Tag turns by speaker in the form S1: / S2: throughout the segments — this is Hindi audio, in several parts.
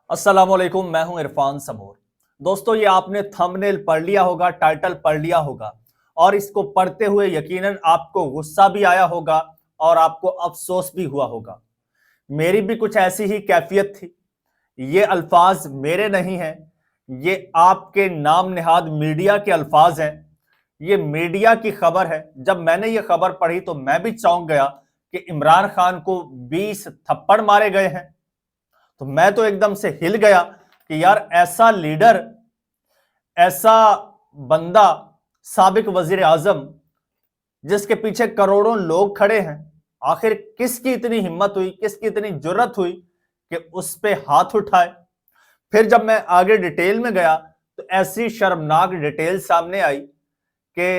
S1: अस्सलाम वालेकुम, मैं हूं इरफान समूर। दोस्तों, ये आपने थंबनेल पढ़ लिया होगा, टाइटल पढ़ लिया होगा और इसको पढ़ते हुए यकीनन आपको गुस्सा भी आया होगा और आपको अफसोस भी हुआ होगा। मेरी भी कुछ ऐसी ही कैफियत थी। ये अल्फाज मेरे नहीं हैं, ये आपके नाम निहाद मीडिया के अल्फाज हैं। ये मीडिया की खबर है। जब मैंने ये खबर पढ़ी तो मैं भी चौंक गया कि इमरान खान को 20 थप्पड़ मारे गए हैं। तो मैं तो एकदम से हिल गया कि यार, ऐसा लीडर, ऐसा बंदा, साबिक वजीर आजम, जिसके पीछे करोड़ों लोग खड़े हैं, आखिर किसकी इतनी हिम्मत हुई, किसकी इतनी जुर्रत हुई कि उस पे हाथ उठाए। फिर जब मैं आगे डिटेल में गया तो ऐसी शर्मनाक डिटेल सामने आई कि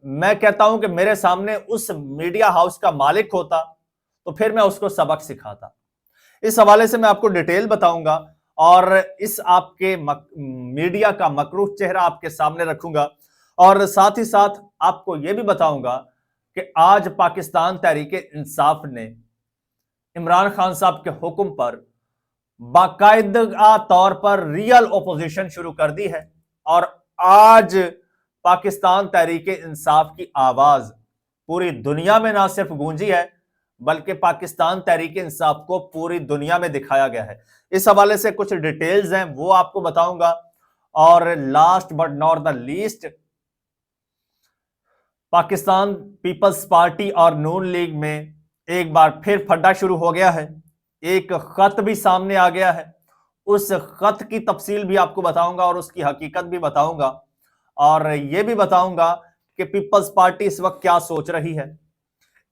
S1: मैं कहता हूं कि मेरे सामने उस मीडिया हाउस का मालिक होता तो फिर मैं उसको सबक सिखाता। इस हवाले से मैं आपको डिटेल बताऊंगा और इस आपके मीडिया का मकरूह चेहरा आपके सामने रखूंगा और साथ ही साथ आपको यह भी बताऊंगा कि आज पाकिस्तान तहरीके इंसाफ ने इमरान खान साहब के हुक्म पर बाकायदा तौर पर रियल ओपोजिशन शुरू कर दी है और आज पाकिस्तान तहरीके इंसाफ की आवाज पूरी दुनिया में ना सिर्फ गूंजी है बल्कि पाकिस्तान तहरीके इंसाफ को पूरी दुनिया में दिखाया गया है। इस हवाले से कुछ डिटेल्स हैं, वो आपको बताऊंगा। और last but not the least, Pakistan peoples party और नून लीग में एक बार फिर फड्डा शुरू हो गया है। एक खत भी सामने आ गया है। उस खत की तफसील भी आपको बताऊंगा और उसकी हकीकत भी बताऊंगा और यह भी बताऊंगा कि पीपल्स पार्टी इस वक्त क्या सोच रही है।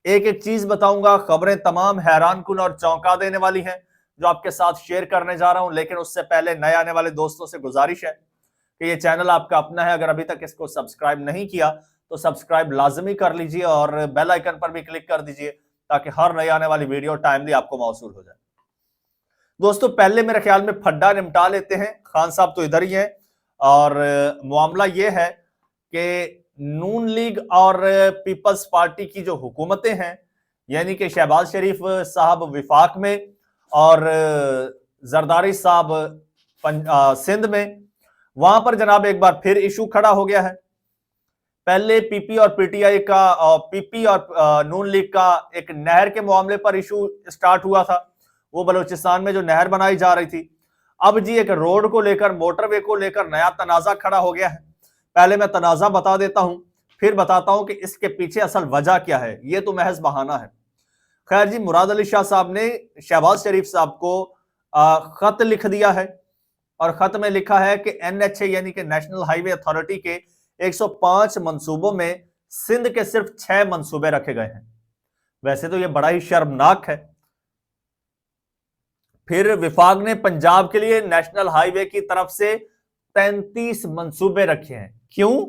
S1: एक एक चीज बताऊंगा। खबरें तमाम हैरान कुन और चौंका देने वाली हैं जो आपके साथ शेयर करने जा रहा हूं, लेकिन उससे पहले नए आने वाले दोस्तों से गुजारिश है कि ये चैनल आपका अपना है। अगर अभी तक इसको सब्सक्राइब नहीं किया तो सब्सक्राइब लाजमी कर लीजिए और बेल आइकन पर भी क्लिक कर दीजिए ताकि हर नई आने वाली वीडियो टाइमली आपको मौसूल हो जाए। दोस्तों, पहले मेरे ख्याल में फड्डा निपटा लेते हैं। खान साहब तो इधर ही हैं और मामला यह है कि नून लीग और पीपल्स पार्टी की जो हुकूमतें हैं, यानी कि शहबाज शरीफ साहब विफाक में और जरदारी साहब सिंध में, वहां पर जनाब एक बार फिर इशू खड़ा हो गया है। पहले पीपी और पीटीआई का, पीपी और नून लीग का एक नहर के मामले पर इशू स्टार्ट हुआ था। वो बलूचिस्तान में जो नहर बनाई जा रही थी। अब जी एक रोड को लेकर, मोटरवे को लेकर नया तनाजा खड़ा हो गया है। पहले मैं तनाजा बता देता हूं, फिर बताता हूं कि इसके पीछे असल वजह क्या है। ये तो महज बहाना है। खैर जी, मुराद अली शाह साहब ने शहबाज शरीफ साहब को खत लिख दिया है और खत में लिखा है कि एनएचए यानी कि नेशनल हाईवे अथॉरिटी के 105 मंसूबों में सिंध के सिर्फ 6 मंसूबे रखे गए हैं। वैसे तो यह बड़ा ही शर्मनाक है। फिर विफाक ने पंजाब के लिए नेशनल हाईवे की तरफ से 33 मंसूबे रखे हैं। क्यों?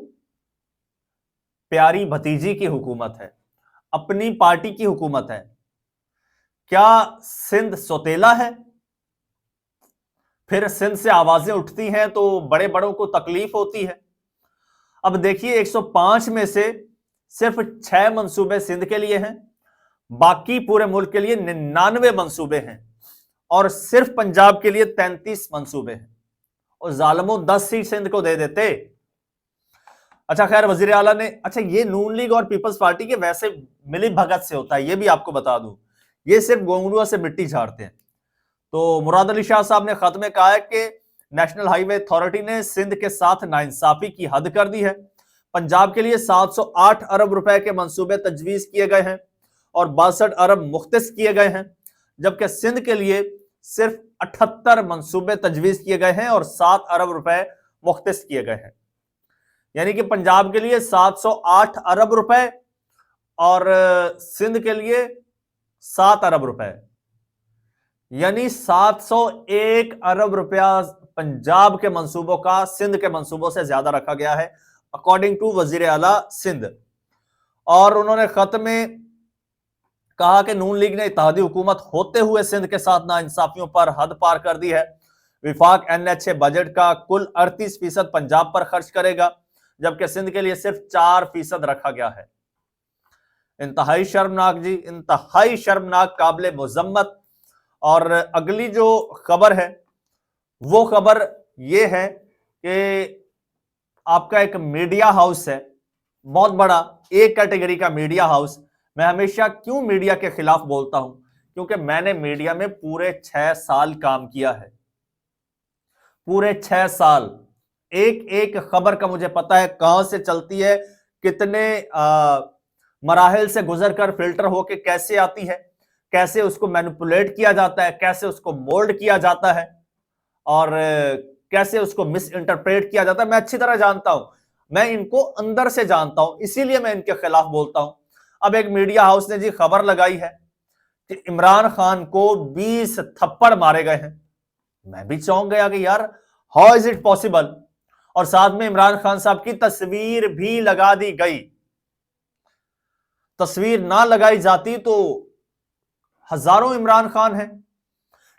S1: प्यारी भतीजी की हुकूमत है, अपनी पार्टी की हुकूमत है। क्या सिंध सौतेला है? फिर सिंध से आवाजें उठती हैं तो बड़े बड़ों को तकलीफ होती है। अब देखिए, 105 में से सिर्फ 6 मंसूबे सिंध के लिए हैं, बाकी पूरे मुल्क के लिए 99 मंसूबे हैं और सिर्फ पंजाब के लिए 33 मंसूबे हैं। और जालमों 10 सीट सिंध को दे देते। अच्छा, खैर वजीर आला ने, अच्छा ये नून लीग और पीपल्स पार्टी के वैसे मिली भगत से होता है, ये भी आपको बता दूं। ये सिर्फ गोंगलुआ से मिट्टी झाड़ते हैं। तो मुराद अली शाह साहब ने खत में कहा है कि नेशनल हाईवे अथॉरिटी ने सिंध के साथ नाइंसाफी की हद कर दी है। पंजाब के लिए 708 अरब रुपए के मंसूबे तजवीज किए गए हैं और 62 अरब मुख्तस किए गए हैं, जबकि सिंध के लिए सिर्फ 78 मंसूबे तजवीज किए गए हैं और 7 अरब रुपए मुख्तस किए गए हैं। यानी कि पंजाब के लिए 708 अरब रुपए और सिंध के लिए 7 अरब रुपए, यानी 701 अरब रुपया पंजाब के मंसूबों का सिंध के मंसूबों से ज्यादा रखा गया है, अकॉर्डिंग टू वजीर आला सिंध। और उन्होंने खत में कहा कि नून लीग ने इत्तेहादी हुकूमत होते हुए सिंध के साथ नाइंसाफियों पर हद पार कर दी है। विफाक एनएचए बजट का कुल 38% पंजाब पर खर्च करेगा, जबकि सिंध के लिए सिर्फ 4% रखा गया है। इंतहाई शर्मनाक जी, इंतहाई शर्मनाक, काबिल मुजम्मत। और अगली जो खबर है वो खबर ये है कि आपका एक मीडिया हाउस है, बहुत बड़ा, एक कैटेगरी का मीडिया हाउस। मैं हमेशा क्यों मीडिया के खिलाफ बोलता हूं? क्योंकि मैंने मीडिया में पूरे 6 साल काम किया है, पूरे 6 साल। एक एक खबर का मुझे पता है, कहां से चलती है, कितने मराहिल से गुजरकर फिल्टर होके कैसे आती है, कैसे उसको मैनिपुलेट किया जाता है, कैसे उसको मोल्ड किया जाता है, और कैसे उसको मिस इंटरप्रेट किया जाता है, मैं अच्छी तरह जानता हूं। मैं इनको अंदर से जानता हूं, इसीलिए मैं इनके खिलाफ बोलता हूं। अब एक मीडिया हाउस ने जी खबर लगाई है कि इमरान खान को 20 थप्पड़ मारे गए हैं। मैं भी चौंक गया कि यार, हाउ इज इट पॉसिबल। और साथ में इमरान खान साहब की तस्वीर भी लगा दी गई। तस्वीर ना लगाई जाती तो हजारों इमरान खान हैं,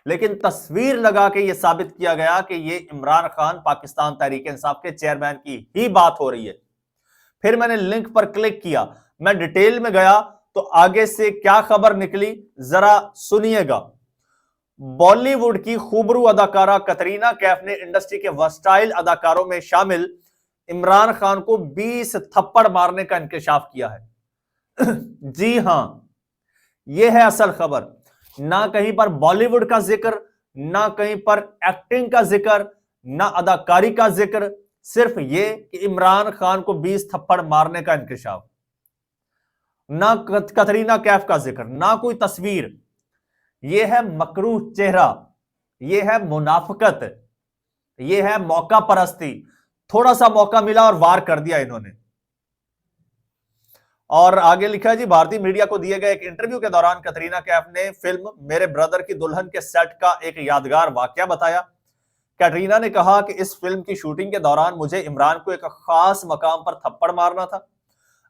S1: लेकिन तस्वीर लगा के यह साबित किया गया कि यह इमरान खान पाकिस्तान तहरीक इंसाफ के चेयरमैन की ही बात हो रही है। फिर मैंने लिंक पर क्लिक किया, मैं डिटेल में गया तो आगे से क्या खबर निकली जरा सुनिएगा। बॉलीवुड की खूबरू अदाकारा कतरीना कैफ ने इंडस्ट्री के वर्सटाइल अदाकारों में शामिल इमरान खान को 20 थप्पड़ मारने का इंकशाफ किया है। जी हां, यह है असल खबर। ना कहीं पर बॉलीवुड का जिक्र, ना कहीं पर एक्टिंग का जिक्र, ना अदाकारी का जिक्र, सिर्फ यह कि इमरान खान को 20 थप्पड़ मारने का इंकशाफ। ना कतरीना कैफ का जिक्र, ना कोई तस्वीर। यह है मकरूह चेहरा, यह है मुनाफिकत, यह है मौका परस्ती। थोड़ा सा मौका मिला और वार कर दिया इन्होंने। और आगे लिखा है जी, भारतीय मीडिया को दिए गए एक इंटरव्यू के दौरान कतरीना कैफ ने फिल्म मेरे ब्रदर की दुल्हन के सेट का एक यादगार वाकया बताया। कैटरीना ने कहा कि इस फिल्म की शूटिंग के दौरान मुझे इमरान को एक खास मकाम पर थप्पड़ मारना था।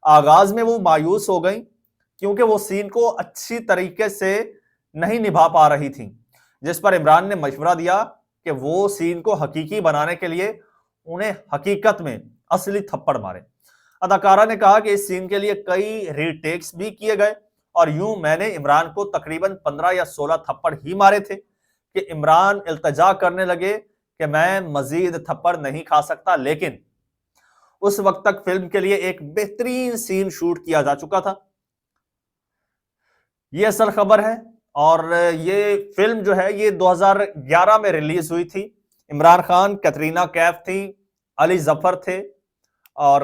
S1: आगाज में वो मायूस हो गई क्योंकि वो सीन को अच्छी तरीके से नहीं निभा पा रही थी, जिस पर इमरान ने मशवरा दिया कि वो सीन को हकीकी बनाने के लिए उन्हें हकीकत में असली थप्पड़ मारे। अदाकारा ने कहा कि इस सीन के लिए कई रीटेक्स भी किए गए और यूं मैंने इमरान को तकरीबन 15 या 16 थप्पड़ ही मारे थे कि इमरान इल्तजा करने लगे कि मैं मजीद थप्पड़ नहीं खा सकता, लेकिन उस वक्त तक फिल्म के लिए एक बेहतरीन सीन शूट किया जा चुका था। यह असल खबर है। और ये फिल्म जो है ये 2011 में रिलीज हुई थी। इमरान खान, कैटरीना कैफ थी, अली जफर थे और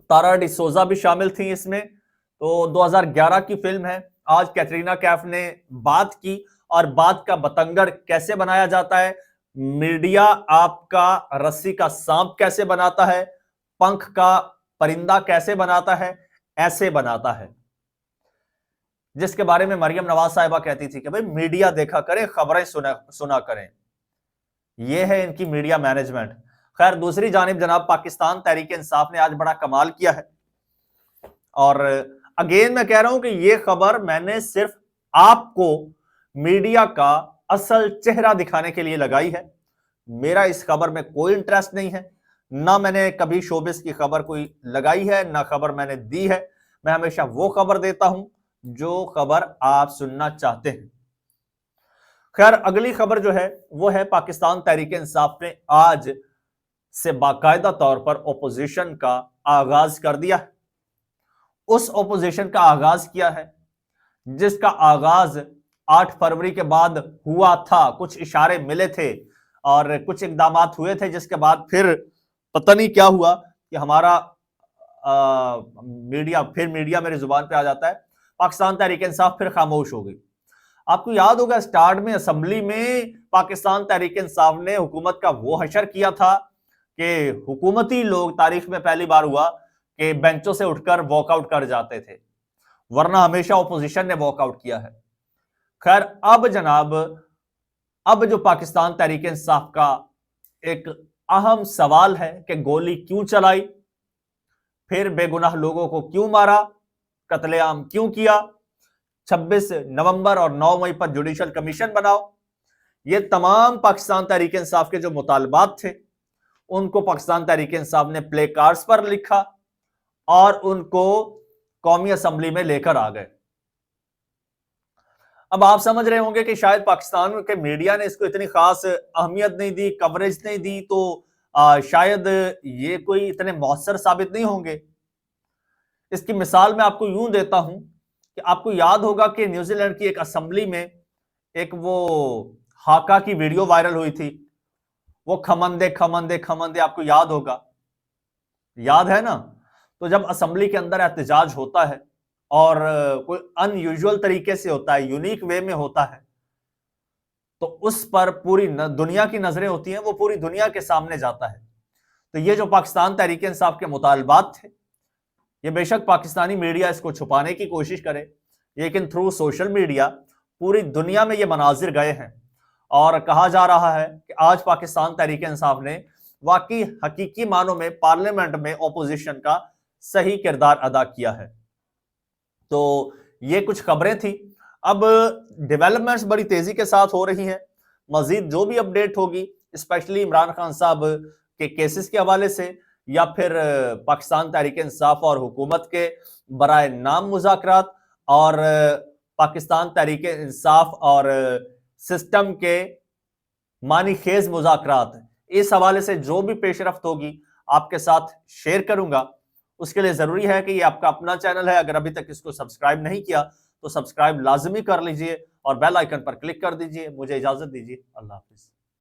S1: तारा डिसोजा भी शामिल थी इसमें। तो 2011 की फिल्म है। आज कैटरीना कैफ ने बात की और बात का बतंगड़ कैसे बनाया जाता है, मीडिया आपका रस्सी का सांप कैसे बनाता है, पंख का परिंदा कैसे बनाता है, ऐसे बनाता है, जिसके बारे में मरियम नवाज साहिबा कहती थी कि भाई मीडिया देखा करें, खबरें सुना करें। यह है इनकी मीडिया मैनेजमेंट। खैर, दूसरी जानिब जनाब पाकिस्तान तहरीक इंसाफ ने आज बड़ा कमाल किया है। और अगेन मैं कह रहा हूं कि यह खबर मैंने सिर्फ आपको मीडिया का असल चेहरा दिखाने के लिए लगाई है। मेरा इस खबर में कोई इंटरेस्ट नहीं है, ना मैंने कभी शोबिस की खबर कोई लगाई है, ना खबर मैंने दी है। मैं हमेशा वो खबर देता हूं जो खबर आप सुनना चाहते हैं। खैर, अगली खबर जो है वो है पाकिस्तान तहरीक इंसाफ ने आज से बाकायदा तौर पर ओपोजिशन का आगाज कर दिया। उस ओपोजिशन का आगाज किया है जिसका आगाज 8 फरवरी के बाद हुआ था। कुछ इशारे मिले थे और कुछ इकदाम हुए थे, जिसके बाद फिर पता नहीं क्या हुआ कि हमारा मीडिया मेरी जुबान पे आ जाता है, पाकिस्तान तहरीक इंसाफ फिर खामोश हो गई। आपको याद होगा स्टार्ट में असेंबली में पाकिस्तान तहरीक इंसाफ ने हुकूमत का वो हशर किया था कि हुकूमती लोग, तारीख में पहली बार हुआ कि बेंचों से उठकर वॉकआउट कर जाते थे, वरना हमेशा ओपोजिशन ने वॉकआउट किया है। खैर, अब जनाब, अब जो पाकिस्तान तहरीक इंसाफ का एक अहम सवाल है कि गोली क्यों चलाई, फिर बेगुनाह लोगों को क्यों मारा, कत्लेआम क्यों किया, 26 नवंबर और 9 मई पर जुडिशल कमीशन बनाओ। ये तमाम पाकिस्तान तहरीक इंसाफ के जो मुतालबात थे उनको पाकिस्तान तहरीक इंसाफ ने प्ले कार्ड्स पर लिखा और उनको कौमी असेंबली में लेकर आ गए। अब आप समझ रहे होंगे कि शायद पाकिस्तान के मीडिया ने इसको इतनी खास अहमियत नहीं दी, कवरेज नहीं दी, तो शायद ये कोई इतने मौसर साबित नहीं होंगे। इसकी मिसाल मैं आपको यूं देता हूं कि आपको याद होगा कि न्यूजीलैंड की एक असेंबली में एक वो हाका की वीडियो वायरल हुई थी, वो खमंदे खमंदे खमंदे, आपको याद होगा, याद है ना? तो जब असेंबली के अंदर एहतजाज होता है और कोई अनयूजुअल तरीके से होता है, यूनिक वे में होता है, तो उस पर पूरी दुनिया की नजरें होती हैं, वो पूरी दुनिया के सामने जाता है। तो ये जो पाकिस्तान तहरीक इंसाफ के मुतालबात थे, ये बेशक पाकिस्तानी मीडिया इसको छुपाने की कोशिश करे, लेकिन थ्रू सोशल मीडिया पूरी दुनिया में ये मनाजिर गए हैं और कहा जा रहा है कि आज पाकिस्तान तहरीक इंसाफ ने वाकई हकीकी मानों में पार्लियामेंट में ओपोजिशन का सही किरदार अदा किया है। तो ये कुछ खबरें थी। अब डेवलपमेंट्स बड़ी तेजी के साथ हो रही हैं। मजीद जो भी अपडेट होगी, स्पेशली इमरान खान साहब के केसेस के हवाले से या फिर पाकिस्तान तहरीक इंसाफ और हुकूमत के बराए नाम मुज़ाकरात और पाकिस्तान तहरीक इंसाफ और सिस्टम के मानी खेज मुज़ाकरात, इस हवाले से जो भी पेशरफ्त होगी आपके साथ शेयर करूंगा। उसके लिए जरूरी है कि ये आपका अपना चैनल है, अगर अभी तक इसको सब्सक्राइब नहीं किया तो सब्सक्राइब लाजमी कर लीजिए और बेल आइकन पर क्लिक कर दीजिए। मुझे इजाजत दीजिए, अल्लाह हाफिज।